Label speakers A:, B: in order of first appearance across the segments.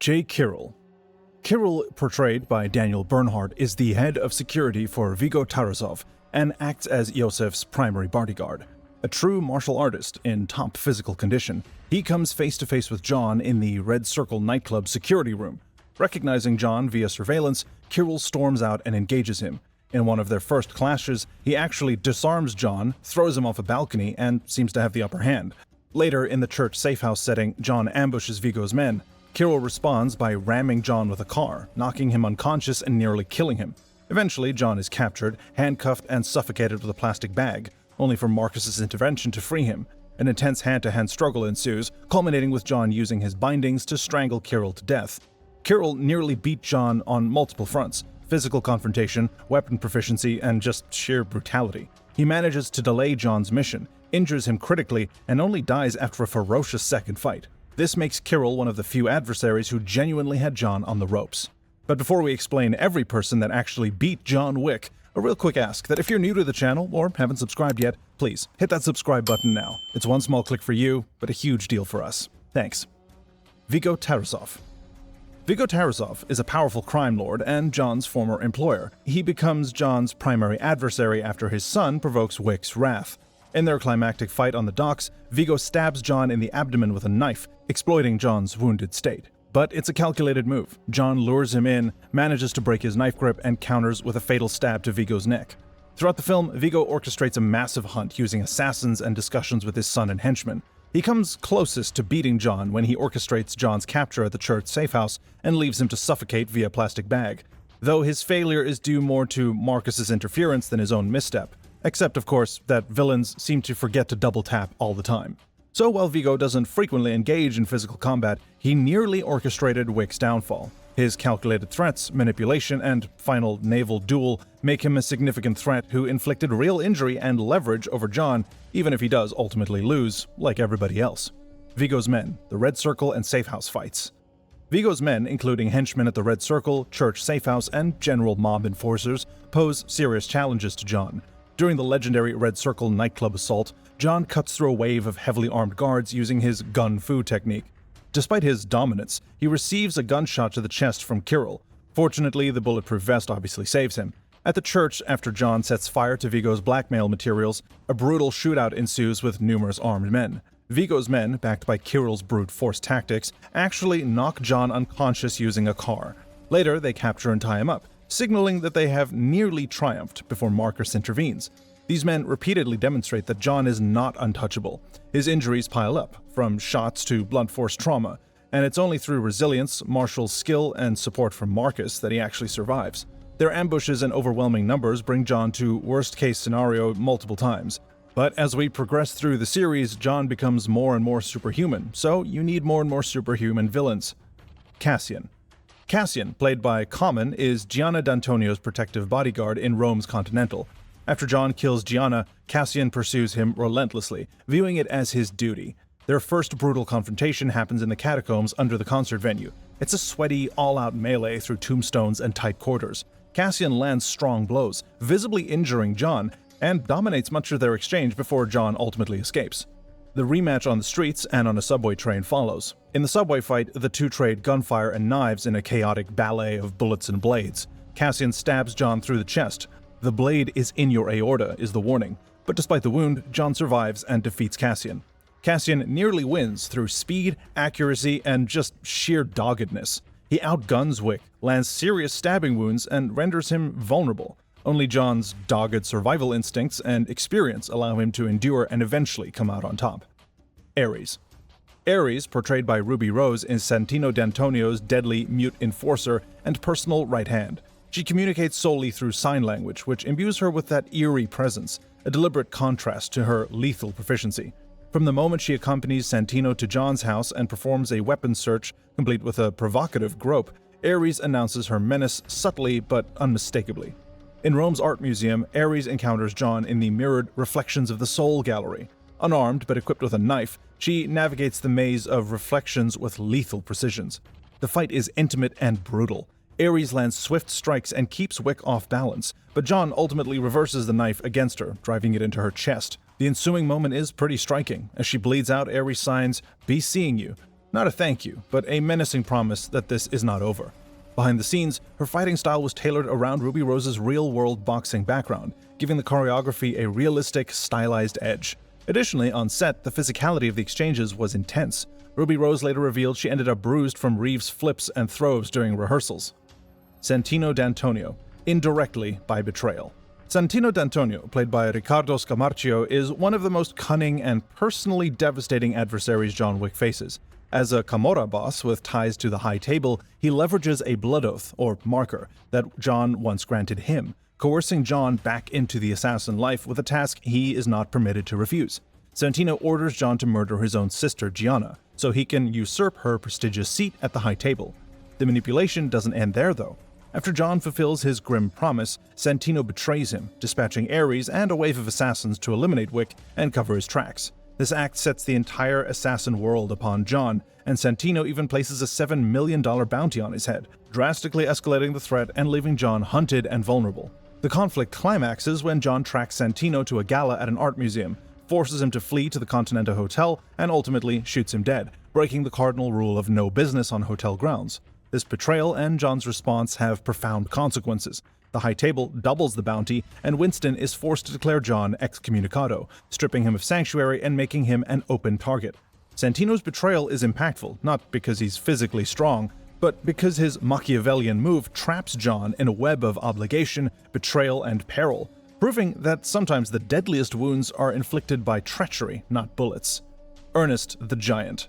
A: Kirill. Kirill, portrayed by Daniel Bernhardt, is the head of security for Viggo Tarasov and acts as Yosef's primary bodyguard. A true martial artist in top physical condition, he comes face to face with John in the Red Circle nightclub security room. Recognizing John via surveillance, Kirill storms out and engages him. In one of their first clashes, he actually disarms John, throws him off a balcony, and seems to have the upper hand. Later, in the church safehouse setting, John ambushes Viggo's men. Kirill responds by ramming John with a car, knocking him unconscious and nearly killing him. Eventually, John is captured, handcuffed, and suffocated with a plastic bag, only for Marquis's intervention to free him. An intense hand-to-hand struggle ensues, culminating with John using his bindings to strangle Kirill to death. Kirill nearly beat John on multiple fronts: physical confrontation, weapon proficiency, and just sheer brutality. He manages to delay John's mission, injures him critically, and only dies after a ferocious second fight. This makes Kirill one of the few adversaries who genuinely had John on the ropes. But before we explain every person that actually beat John Wick, a real quick ask that if you're new to the channel or haven't subscribed yet, please hit that subscribe button now. It's one small click for you, but a huge deal for us. Thanks. Viggo Tarasov. Viggo Tarasov is a powerful crime lord and John's former employer. He becomes John's primary adversary after his son provokes Wick's wrath. In their climactic fight on the docks, Viggo stabs John in the abdomen with a knife, exploiting John's wounded state. But it's a calculated move. John lures him in, manages to break his knife grip, and counters with a fatal stab to Viggo's neck. Throughout the film, Viggo orchestrates a massive hunt using assassins and discussions with his son and henchmen. He comes closest to beating John when he orchestrates John's capture at the church safehouse and leaves him to suffocate via plastic bag, though his failure is due more to Marquis's interference than his own misstep. Except, of course, that villains seem to forget to double tap all the time. So while Viggo doesn't frequently engage in physical combat, he nearly orchestrated Wick's downfall. His calculated threats, manipulation, and final naval duel make him a significant threat who inflicted real injury and leverage over John, even if he does ultimately lose, like everybody else. Viggo's men, the Red Circle and Safehouse fights. Viggo's men, including henchmen at the Red Circle, church safehouse, and general mob enforcers, pose serious challenges to John. During the legendary Red Circle nightclub assault, John cuts through a wave of heavily armed guards using his gun-fu technique. Despite his dominance, he receives a gunshot to the chest from Kirill. Fortunately, the bulletproof vest obviously saves him. At the church, after John sets fire to Viggo's blackmail materials, a brutal shootout ensues with numerous armed men. Viggo's men, backed by Kirill's brute force tactics, actually knock John unconscious using a car. Later, they capture and tie him up, signaling that they have nearly triumphed before Marquis intervenes. These men repeatedly demonstrate that John is not untouchable. His injuries pile up, from shots to blunt force trauma, and it's only through resilience, martial skill, and support from Marquis that he actually survives. Their ambushes and overwhelming numbers bring John to worst-case scenario multiple times. But as we progress through the series, John becomes more and more superhuman, so you need more and more superhuman villains. Cassian. Cassian, played by Caine, is Gianna D'Antonio's protective bodyguard in Rome's Continental. After John kills Gianna, Cassian pursues him relentlessly, viewing it as his duty. Their first brutal confrontation happens in the catacombs under the concert venue. It's a sweaty, all-out melee through tombstones and tight quarters. Cassian lands strong blows, visibly injuring John, and dominates much of their exchange before John ultimately escapes. The rematch on the streets and on a subway train follows. In the subway fight, the two trade gunfire and knives in a chaotic ballet of bullets and blades. Cassian stabs John through the chest. "The blade is in your aorta," is the warning. But despite the wound, John survives and defeats Cassian. Cassian nearly wins through speed, accuracy, and just sheer doggedness. He outguns Wick, lands serious stabbing wounds, and renders him vulnerable. Only John's dogged survival instincts and experience allow him to endure and eventually come out on top. Ares. Ares, portrayed by Ruby Rose, is Santino D'Antonio's deadly mute enforcer and personal right hand. She communicates solely through sign language, which imbues her with that eerie presence, a deliberate contrast to her lethal proficiency. From the moment she accompanies Santino to John's house and performs a weapons search, complete with a provocative grope, Ares announces her menace subtly but unmistakably. In Rome's art museum, Ares encounters John in the mirrored Reflections of the Soul gallery. Unarmed but equipped with a knife, she navigates the maze of reflections with lethal precisions. The fight is intimate and brutal. Ares lands swift strikes and keeps Wick off balance, but John ultimately reverses the knife against her, driving it into her chest. The ensuing moment is pretty striking. As she bleeds out, Ares signs, "Be seeing you." Not a thank you, but a menacing promise that this is not over. Behind the scenes, her fighting style was tailored around Ruby Rose's real-world boxing background, giving the choreography a realistic, stylized edge. Additionally, on set, the physicality of the exchanges was intense. Ruby Rose later revealed she ended up bruised from Reeves' flips and throws during rehearsals. Santino D'Antonio, indirectly by betrayal. Santino D'Antonio, played by Riccardo Scamarcio, is one of the most cunning and personally devastating adversaries John Wick faces. As a Camorra boss with ties to the High Table, he leverages a blood oath, or marker, that John once granted him, coercing John back into the assassin life with a task he is not permitted to refuse. Santino orders John to murder his own sister, Gianna, so he can usurp her prestigious seat at the High Table. The manipulation doesn't end there, though. After John fulfills his grim promise, Santino betrays him, dispatching Ares and a wave of assassins to eliminate Wick and cover his tracks. This act sets the entire assassin world upon John, and Santino even places a $7 million bounty on his head, drastically escalating the threat and leaving John hunted and vulnerable. The conflict climaxes when John tracks Santino to a gala at an art museum, forces him to flee to the Continental Hotel, and ultimately shoots him dead, breaking the cardinal rule of no business on hotel grounds. This betrayal and John's response have profound consequences. The High Table doubles the bounty, and Winston is forced to declare John excommunicado, stripping him of sanctuary and making him an open target. Santino's betrayal is impactful, not because he's physically strong, but because his Machiavellian move traps John in a web of obligation, betrayal, and peril, proving that sometimes the deadliest wounds are inflicted by treachery, not bullets. Ernest the Giant.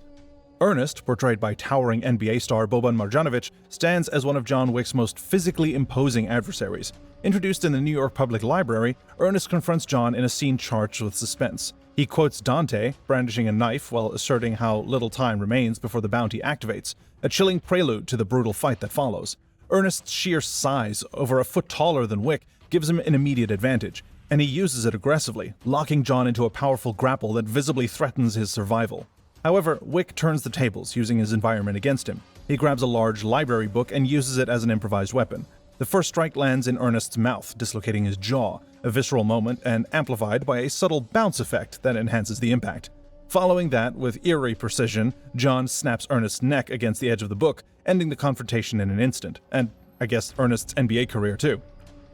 A: Ernest, portrayed by towering NBA star Boban Marjanovic, stands as one of John Wick's most physically imposing adversaries. Introduced in the New York Public Library, Ernest confronts John in a scene charged with suspense. He quotes Dante, brandishing a knife while asserting how little time remains before the bounty activates, a chilling prelude to the brutal fight that follows. Ernest's sheer size, over a foot taller than Wick, gives him an immediate advantage, and he uses it aggressively, locking John into a powerful grapple that visibly threatens his survival. However, Wick turns the tables, using his environment against him. He grabs a large library book and uses it as an improvised weapon. The first strike lands in Ernest's mouth, dislocating his jaw, a visceral moment and amplified by a subtle bounce effect that enhances the impact. Following that, with eerie precision, John snaps Ernest's neck against the edge of the book, ending the confrontation in an instant, and I guess Ernest's NBA career too.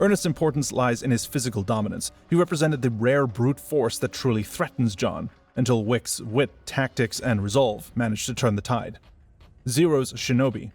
A: Ernest's importance lies in his physical dominance. He represented the rare brute force that truly threatens John, until Wick's wit, tactics, and resolve managed to turn the tide. Zero's Shinobi.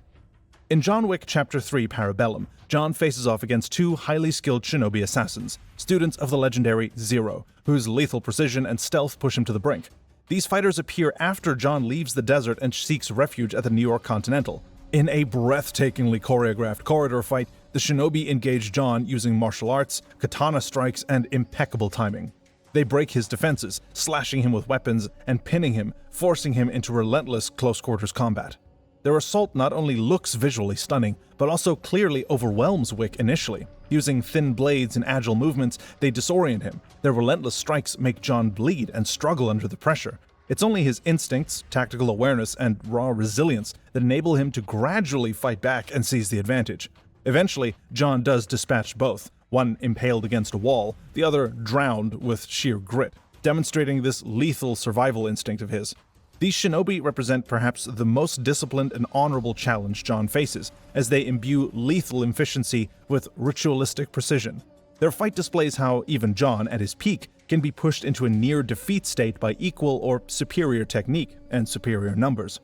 A: In John Wick Chapter 3 Parabellum, John faces off against two highly skilled shinobi assassins, students of the legendary Zero, whose lethal precision and stealth push him to the brink. These fighters appear after John leaves the desert and seeks refuge at the New York Continental. In a breathtakingly choreographed corridor fight, the shinobi engage John using martial arts, katana strikes, and impeccable timing. They break his defenses, slashing him with weapons and pinning him, forcing him into relentless close-quarters combat. Their assault not only looks visually stunning, but also clearly overwhelms Wick initially. Using thin blades and agile movements, they disorient him. Their relentless strikes make John bleed and struggle under the pressure. It's only his instincts, tactical awareness, and raw resilience that enable him to gradually fight back and seize the advantage. Eventually, John does dispatch both, one impaled against a wall, the other drowned with sheer grit, demonstrating this lethal survival instinct of his. These shinobi represent perhaps the most disciplined and honorable challenge John faces, as they imbue lethal efficiency with ritualistic precision. Their fight displays how even John, at his peak, can be pushed into a near-defeat state by equal or superior technique and superior numbers.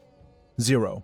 A: Zero.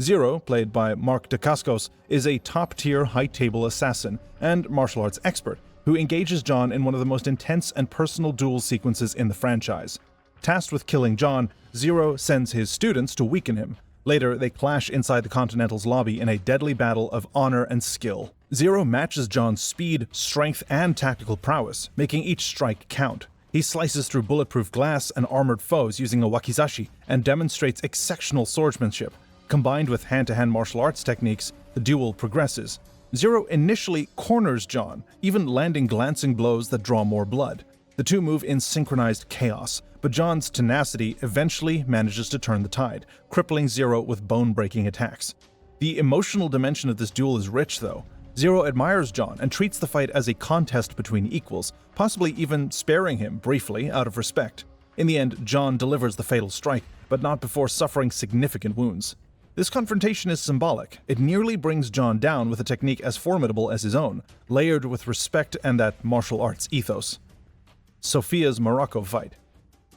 A: Zero, played by Mark Dacascos, is a top-tier high-table assassin and martial arts expert who engages John in one of the most intense and personal duel sequences in the franchise. Tasked with killing John, Zero sends his students to weaken him. Later, they clash inside the Continental's lobby in a deadly battle of honor and skill. Zero matches John's speed, strength, and tactical prowess, making each strike count. He slices through bulletproof glass and armored foes using a wakizashi and demonstrates exceptional swordsmanship. Combined with hand-to-hand martial arts techniques, the duel progresses. Zero initially corners John, even landing glancing blows that draw more blood. The two move in synchronized chaos, but John's tenacity eventually manages to turn the tide, crippling Zero with bone-breaking attacks. The emotional dimension of this duel is rich, though. Zero admires John and treats the fight as a contest between equals, possibly even sparing him briefly out of respect. In the end, John delivers the fatal strike, but not before suffering significant wounds. This confrontation is symbolic. It nearly brings John down with a technique as formidable as his own, layered with respect and that martial arts ethos. Sofia's Morocco fight.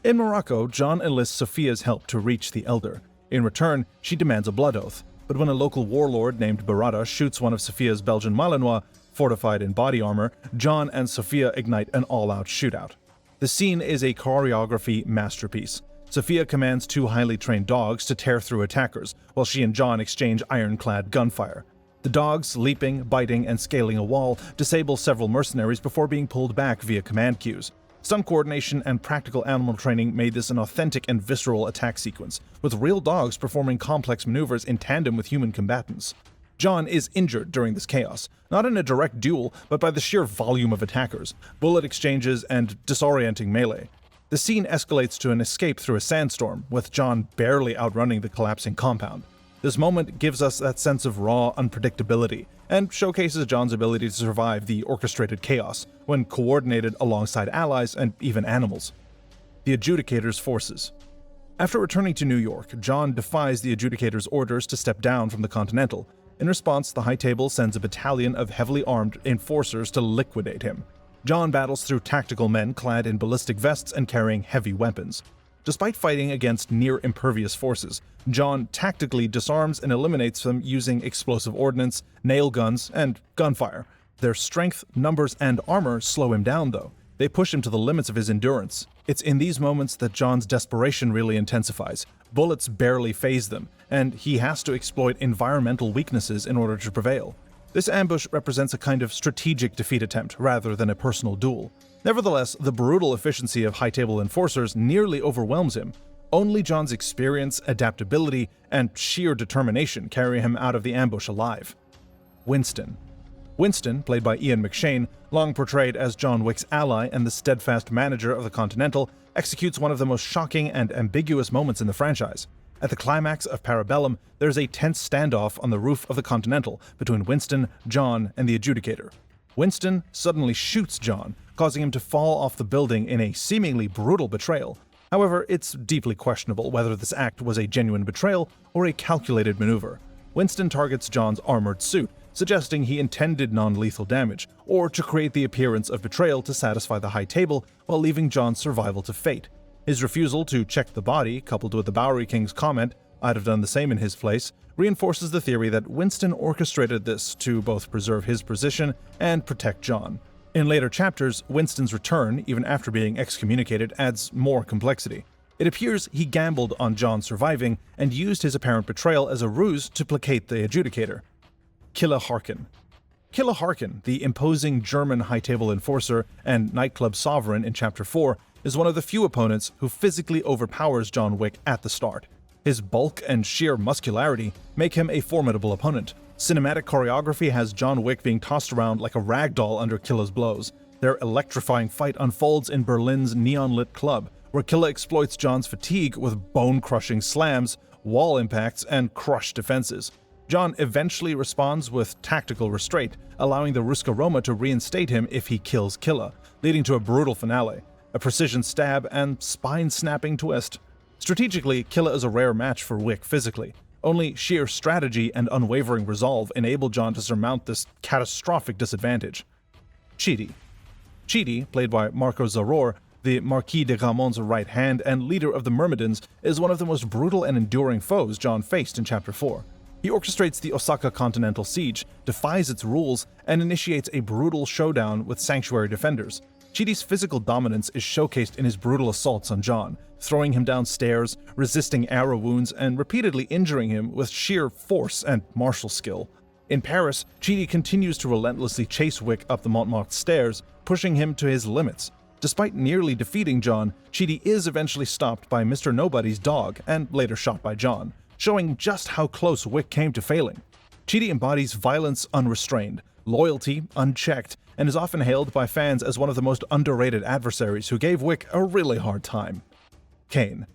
A: In Morocco, John enlists Sofia's help to reach the Elder. In return, she demands a blood oath, but when a local warlord named Barada shoots one of Sofia's Belgian Malinois, fortified in body armor, John and Sofia ignite an all-out shootout. The scene is a choreography masterpiece. Sofia commands two highly trained dogs to tear through attackers, while she and John exchange ironclad gunfire. The dogs, leaping, biting, and scaling a wall, disable several mercenaries before being pulled back via command cues. Stunt coordination and practical animal training made this an authentic and visceral attack sequence, with real dogs performing complex maneuvers in tandem with human combatants. John is injured during this chaos, not in a direct duel, but by the sheer volume of attackers, bullet exchanges, and disorienting melee. The scene escalates to an escape through a sandstorm, with John barely outrunning the collapsing compound. This moment gives us that sense of raw unpredictability, and showcases John's ability to survive the orchestrated chaos, when coordinated alongside allies and even animals. The Adjudicator's forces. After returning to New York, John defies the Adjudicator's orders to step down from the Continental. In response, the High Table sends a battalion of heavily armed enforcers to liquidate him. John battles through tactical men clad in ballistic vests and carrying heavy weapons. Despite fighting against near-impervious forces, John tactically disarms and eliminates them using explosive ordnance, nail guns, and gunfire. Their strength, numbers, and armor slow him down, though. They push him to the limits of his endurance. It's in these moments that John's desperation really intensifies. Bullets barely faze them, and he has to exploit environmental weaknesses in order to prevail. This ambush represents a kind of strategic defeat attempt rather than a personal duel. Nevertheless, the brutal efficiency of High Table enforcers nearly overwhelms him. Only John's experience, adaptability, and sheer determination carry him out of the ambush alive. Winston. Winston, played by Ian McShane, long portrayed as John Wick's ally and the steadfast manager of the Continental, executes one of the most shocking and ambiguous moments in the franchise. At the climax of Parabellum, there's a tense standoff on the roof of the Continental between Winston, John, and the Adjudicator. Winston suddenly shoots John, causing him to fall off the building in a seemingly brutal betrayal. However, it's deeply questionable whether this act was a genuine betrayal or a calculated maneuver. Winston targets John's armored suit, suggesting he intended non-lethal damage, or to create the appearance of betrayal to satisfy the High Table while leaving John's survival to fate. His refusal to check the body, coupled with the Bowery King's comment, "I'd have done the same in his place," reinforces the theory that Winston orchestrated this to both preserve his position and protect John. In later chapters, Winston's return, even after being excommunicated, adds more complexity. It appears he gambled on John surviving and used his apparent betrayal as a ruse to placate the Adjudicator. Killa Harkan. Killa Harkan, the imposing German High Table enforcer and nightclub sovereign in Chapter 4, is one of the few opponents who physically overpowers John Wick at the start. His bulk and sheer muscularity make him a formidable opponent. Cinematic choreography has John Wick being tossed around like a rag doll under Killa's blows. Their electrifying fight unfolds in Berlin's neon-lit club, where Killa exploits John's fatigue with bone-crushing slams, wall impacts, and crushed defenses. John eventually responds with tactical restraint, allowing the Ruska Roma to reinstate him if he kills Killa, leading to a brutal finale, a precision stab, and spine-snapping twist. Strategically, Killa is a rare match for Wick physically. Only sheer strategy and unwavering resolve enable John to surmount this catastrophic disadvantage. Chidi. Chidi, played by Marco Zaror, the Marquis de Gramont's right hand and leader of the Myrmidons, is one of the most brutal and enduring foes John faced in Chapter 4. He orchestrates the Osaka Continental Siege, defies its rules, and initiates a brutal showdown with sanctuary defenders. Chidi's physical dominance is showcased in his brutal assaults on John, throwing him downstairs, resisting arrow wounds, and repeatedly injuring him with sheer force and martial skill. In Paris, Chidi continues to relentlessly chase Wick up the Montmartre stairs, pushing him to his limits. Despite nearly defeating John, Chidi is eventually stopped by Mr. Nobody's dog and later shot by John, showing just how close Wick came to failing. Chidi embodies violence unrestrained, loyalty unchecked, and is often hailed by fans as one of the most underrated adversaries who gave Wick a really hard time. Caine.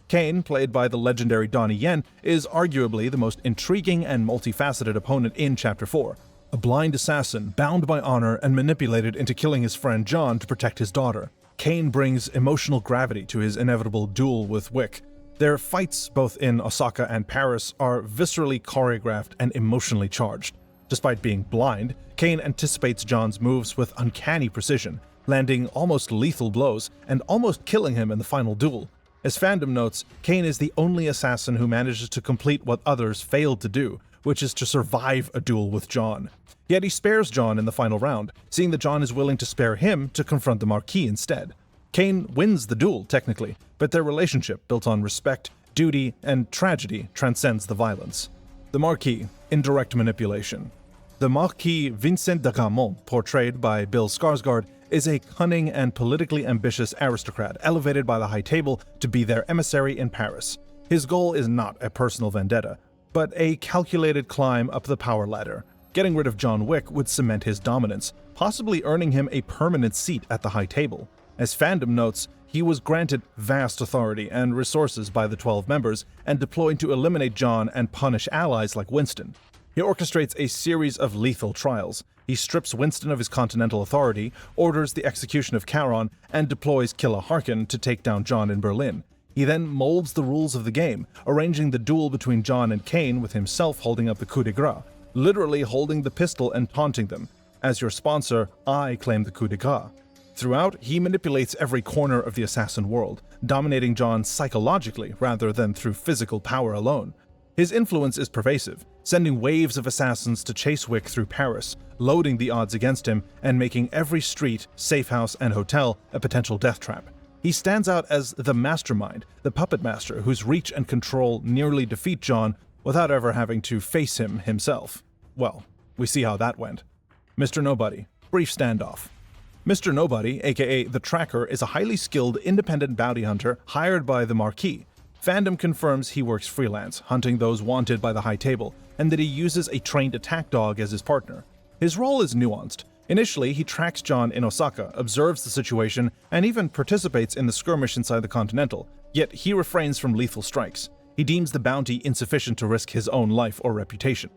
A: Caine, played by the legendary Donnie Yen, is arguably the most intriguing and multifaceted opponent in Chapter 4. A blind assassin, bound by honor and manipulated into killing his friend John to protect his daughter. Caine brings emotional gravity to his inevitable duel with Wick. Their fights, both in Osaka and Paris, are viscerally choreographed and emotionally charged. Despite being blind, Caine anticipates John's moves with uncanny precision, landing almost lethal blows and almost killing him in the final duel. As fandom notes, Caine is the only assassin who manages to complete what others failed to do, which is to survive a duel with John. Yet he spares John in the final round, seeing that John is willing to spare him to confront the Marquis instead. Caine wins the duel, technically, but their relationship, built on respect, duty, and tragedy, transcends the violence. The Marquis, indirect manipulation. The Marquis Vincent de Gramont, portrayed by Bill Skarsgård, is a cunning and politically ambitious aristocrat elevated by the High Table to be their emissary in Paris. His goal is not a personal vendetta, but a calculated climb up the power ladder. Getting rid of John Wick would cement his dominance, possibly earning him a permanent seat at the High Table. As fandom notes, he was granted vast authority and resources by the 12 members and deployed to eliminate John and punish allies like Winston. He orchestrates a series of lethal trials. He strips Winston of his continental authority, orders the execution of Caron, and deploys Killa Harkan to take down John in Berlin. He then molds the rules of the game, arranging the duel between John and Caine with himself holding up the coup de grace, literally holding the pistol and taunting them. As your sponsor, I claim the coup de grace. Throughout, he manipulates every corner of the assassin world, dominating John psychologically rather than through physical power alone. His influence is pervasive, sending waves of assassins to chase Wick through Paris, loading the odds against him and making every street, safehouse, and hotel a potential death trap. He stands out as the mastermind, the puppet master whose reach and control nearly defeat John without ever having to face him himself. Well, we see how that went. Mr. Nobody, brief standoff. Mr. Nobody, aka The Tracker, is a highly skilled independent bounty hunter hired by the Marquis. Fandom confirms he works freelance, hunting those wanted by the High Table, and that he uses a trained attack dog as his partner. His role is nuanced. Initially, he tracks John in Osaka, observes the situation, and even participates in the skirmish inside the Continental, yet he refrains from lethal strikes. He deems the bounty insufficient to risk his own life or reputation.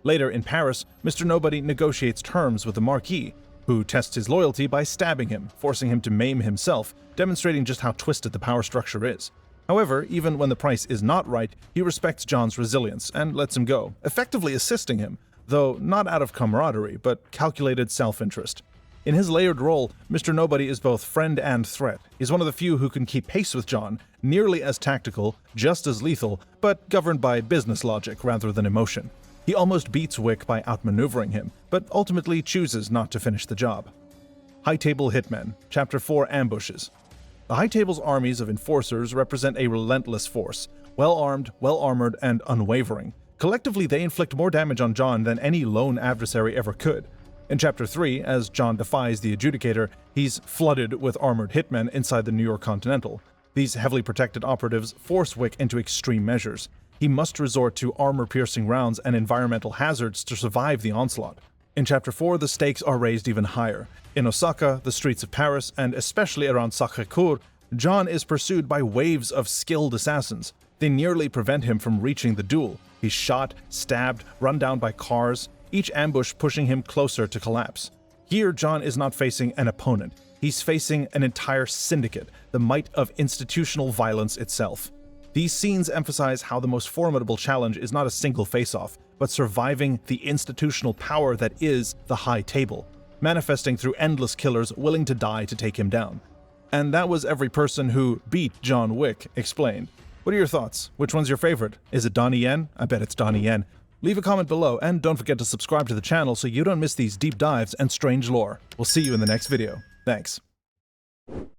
A: Later in Paris, Mr. Nobody negotiates terms with the Marquis, who tests his loyalty by stabbing him, forcing him to maim himself, demonstrating just how twisted the power structure is. However, even when the price is not right, he respects John's resilience and lets him go, effectively assisting him, though not out of camaraderie, but calculated self-interest. In his layered role, Mr. Nobody is both friend and threat. He's one of the few who can keep pace with John, nearly as tactical, just as lethal, but governed by business logic rather than emotion. He almost beats Wick by outmaneuvering him, but ultimately chooses not to finish the job. High Table Hitmen, Chapter 4 Ambushes. The High Table's armies of enforcers represent a relentless force, well-armed, well-armored, and unwavering. Collectively, they inflict more damage on John than any lone adversary ever could. In Chapter 3, as John defies the Adjudicator, he's flooded with armored hitmen inside the New York Continental. These heavily protected operatives force Wick into extreme measures. He must resort to armor-piercing rounds and environmental hazards to survive the onslaught. In Chapter 4, the stakes are raised even higher. In Osaka, the streets of Paris, and especially around Sacré-Cœur, John is pursued by waves of skilled assassins. They nearly prevent him from reaching the duel. He's shot, stabbed, run down by cars, each ambush pushing him closer to collapse. Here, John is not facing an opponent. He's facing an entire syndicate, the might of institutional violence itself. These scenes emphasize how the most formidable challenge is not a single face-off, but surviving the institutional power that is the High Table, manifesting through endless killers willing to die to take him down. And that was every person who beat John Wick explained. What are your thoughts? Which one's your favorite? Is it Donnie Yen? I bet it's Donnie Yen. Leave a comment below, and don't forget to subscribe to the channel so you don't miss these deep dives and strange lore. We'll see you in the next video. Thanks.